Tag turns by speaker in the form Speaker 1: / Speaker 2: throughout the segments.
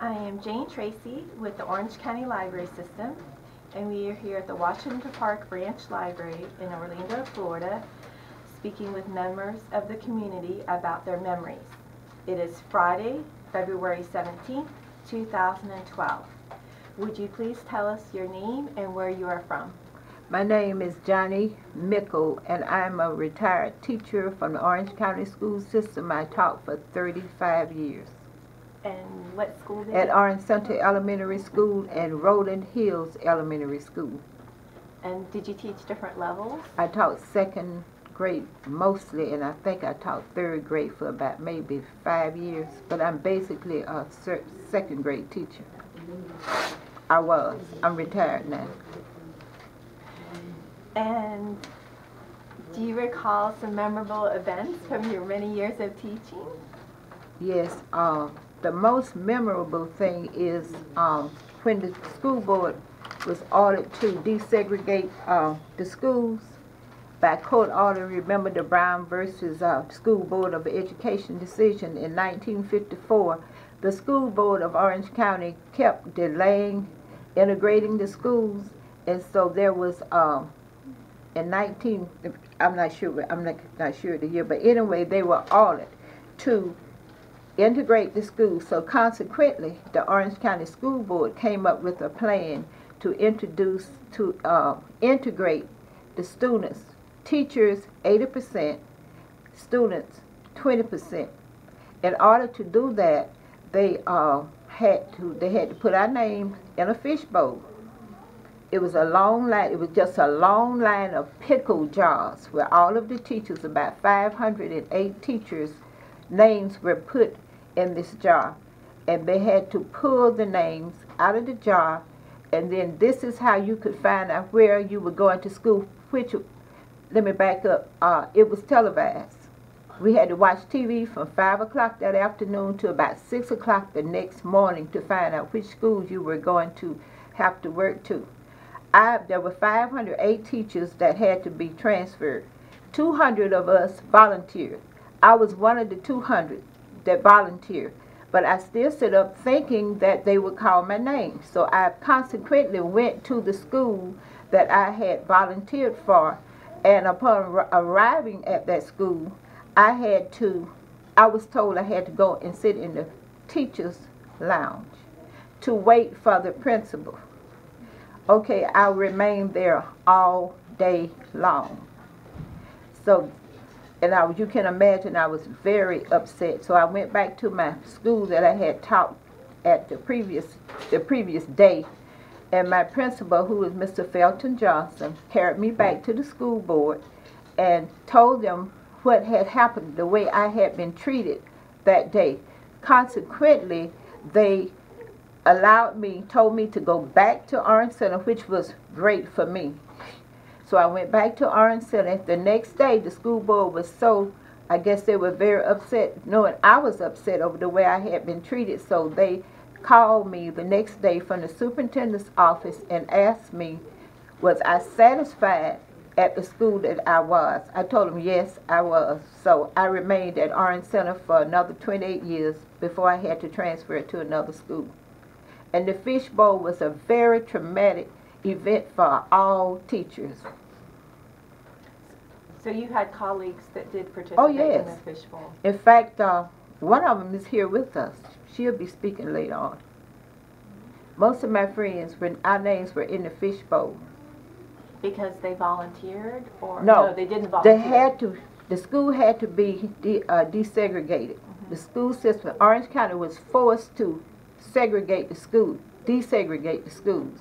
Speaker 1: I am Jane Tracy with the Orange County Library System, and we are here at the Washington Park Branch Library in Orlando, Florida, speaking with members of the community about their memories. It is Friday, February 17th, 2012. Would you please tell us your name and where you are from?
Speaker 2: My name is Johnnie Mickle, and I'm a retired teacher from the Orange County School System. I taught for 35 years.
Speaker 1: And what school did you?
Speaker 2: At Orange Center Elementary School and Rolling Hills Elementary School.
Speaker 1: And did you teach different levels?
Speaker 2: I taught second grade mostly, and I think I taught third grade for about maybe 5 years. But I'm basically a second grade teacher. I was. I'm retired now.
Speaker 1: And do you recall some memorable events from your many years of teaching?
Speaker 2: Yes, the most memorable thing is when the school board was ordered to desegregate the schools by court order. Remember the Brown versus School Board of Education decision in 1954. The school board of Orange County kept delaying integrating the schools, and so there was in I'm not sure the year, but anyway, they were ordered to integrate the schools. So consequently, the Orange County School Board came up with a plan to integrate the students, teachers 80%, students 20%. In order to do that, they had to put our names in a fishbowl. It was a long line. It was just a long line of pickle jars where all of the teachers, about 508 teachers, names were put in this jar, and they had to pull the names out of the jar, and then this is how you could find out where you were going to school. Let me back up. It was televised. We had to watch TV from 5 o'clock that afternoon to about 6 o'clock the next morning to find out which schools you were going to have to work to. There were 508 teachers that had to be transferred. 200 of us volunteered. I was one of the 200 that volunteered, but I still stood up thinking that they would call my name. So I consequently went to the school that I had volunteered for, and upon arriving at that school, I was told I had to go and sit in the teacher's lounge to wait for the principal. Okay, I remained there all day long. So, and you can imagine I was very upset. So I went back to my school that I had taught at the previous day, and my principal, who was Mr. Felton Johnson, carried me back to the school board and told them what had happened, the way I had been treated that day. Consequently, they told me to go back to Orange Center, which was great for me. So I went back to Orange Center. The next day, the school board was I guess they were very upset, knowing I was upset over the way I had been treated. So they called me the next day from the superintendent's office and asked me, was I satisfied at the school that I was? I told them yes, I was. So I remained at Orange Center for another 28 years before I had to transfer to another school. And the fishbowl was a very traumatic event for all teachers.
Speaker 1: So you had colleagues that did participate in the fishbowl?
Speaker 2: In fact, one of them is here with us. She'll be speaking later on. Most of my friends, our names were in the fishbowl.
Speaker 1: Because they volunteered? Or
Speaker 2: no,
Speaker 1: they didn't volunteer.
Speaker 2: The school had to be desegregated. The school system, Orange County was forced to desegregate the schools.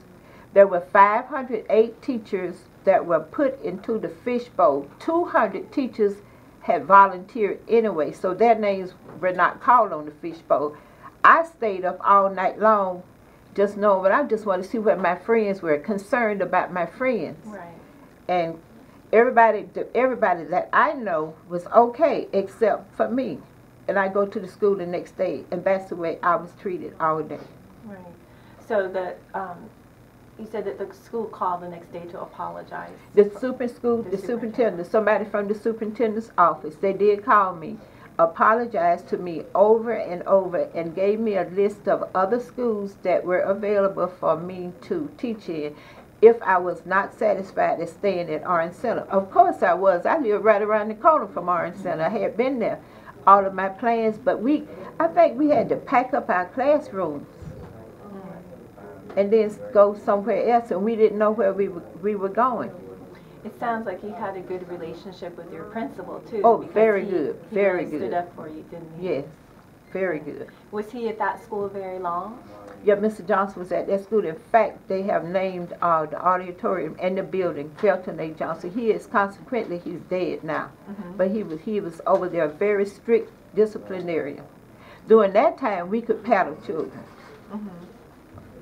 Speaker 2: There were 508 teachers that were put into the fishbowl. 200 teachers had volunteered anyway, so their names were not called on the fishbowl. I stayed up all night long just knowing, but I just wanted to see what my friends were, concerned about my friends.
Speaker 1: Right.
Speaker 2: And everybody that I know was okay except for me. And I go to the school the next day, and that's the way I was treated all day.
Speaker 1: Right. So you said that the school called the next day to apologize.
Speaker 2: The superintendent, somebody from the superintendent's office, they did call me. apologized to me over and over and gave me a list of other schools that were available for me to teach in if I was not satisfied at staying at Orange Center. Of course I was. I lived right around the corner from Orange Center. I had been there. All of my plans, but I think we had to pack up our classrooms and then go somewhere else, and we didn't know where we were going.
Speaker 1: It sounds like you had a good relationship with your principal too.
Speaker 2: Oh, very good, very
Speaker 1: good.
Speaker 2: good.
Speaker 1: He stood up for you, didn't he?
Speaker 2: Yes, very good.
Speaker 1: Was he at that school very long?
Speaker 2: Yeah, Mr. Johnson was at that school. In fact, they have named the auditorium and the building Felton A. Johnson. He's dead now, but he was over there, very strict disciplinarian. During that time, we could paddle children,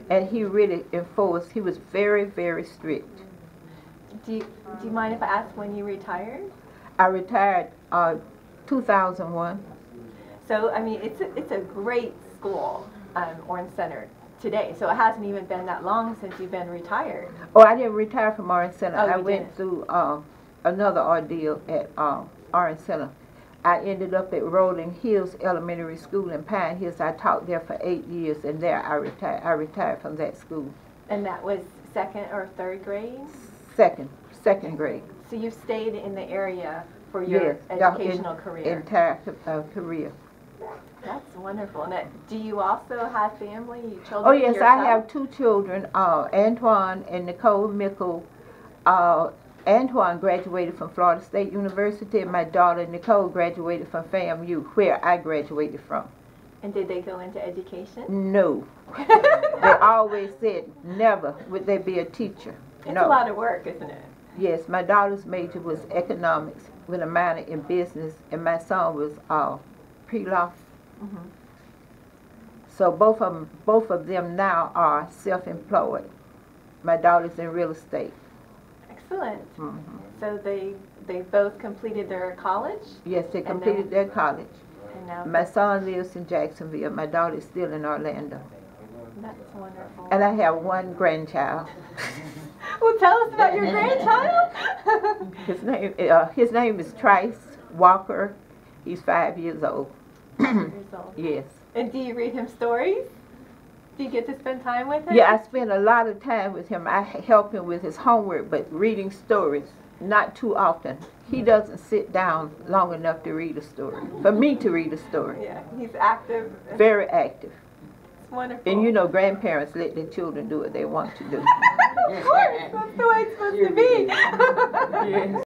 Speaker 2: and he really enforced. He was very, very strict.
Speaker 1: Do you mind if I ask when you retired?
Speaker 2: I retired 2001.
Speaker 1: So I mean, it's a great school, Orange Center today. So it hasn't even been that long since you've been retired.
Speaker 2: Oh, I didn't retire from Orange Center.
Speaker 1: Oh,
Speaker 2: I went through another ordeal at Orange Center. I ended up at Rolling Hills Elementary School in Pine Hills. I taught there for 8 years, and there I retired. I retired from that school.
Speaker 1: And that was second or third grade?
Speaker 2: Second grade.
Speaker 1: So you've stayed in the area for your educational career?
Speaker 2: Entire career.
Speaker 1: That's wonderful. And do you also have family, children?
Speaker 2: Oh yes,
Speaker 1: yourself?
Speaker 2: I have 2 children, Antoine and Nicole Mickle. Antoine graduated from Florida State University, and my daughter Nicole graduated from FAMU, where I graduated from.
Speaker 1: And did they go into education?
Speaker 2: No. They always said never would they be a teacher.
Speaker 1: It's a lot of work, isn't it?
Speaker 2: Yes, my daughter's major was economics with a minor in business, and my son was pre-law. So both of them now are self-employed. My daughter's in real estate.
Speaker 1: Excellent. So they both completed their college?
Speaker 2: Yes, they completed their college.
Speaker 1: And now
Speaker 2: my son lives in Jacksonville. My daughter is still in Orlando.
Speaker 1: That's wonderful.
Speaker 2: And I have 1 grandchild.
Speaker 1: Well, tell us about your grandchild.
Speaker 2: His name is Trice Walker. He's 5 years old.
Speaker 1: 5 years old.
Speaker 2: Yes.
Speaker 1: And do you read him stories? Do you get to spend time with him?
Speaker 2: Yeah, I spend a lot of time with him. I help him with his homework, but reading stories, not too often. He doesn't sit down long enough to read a story, for me to read a story.
Speaker 1: Yeah, he's active.
Speaker 2: Very active.
Speaker 1: It's wonderful.
Speaker 2: And you know, grandparents let their children do what they want to do.
Speaker 1: Of course, that's the way it's supposed to be.
Speaker 2: Yes.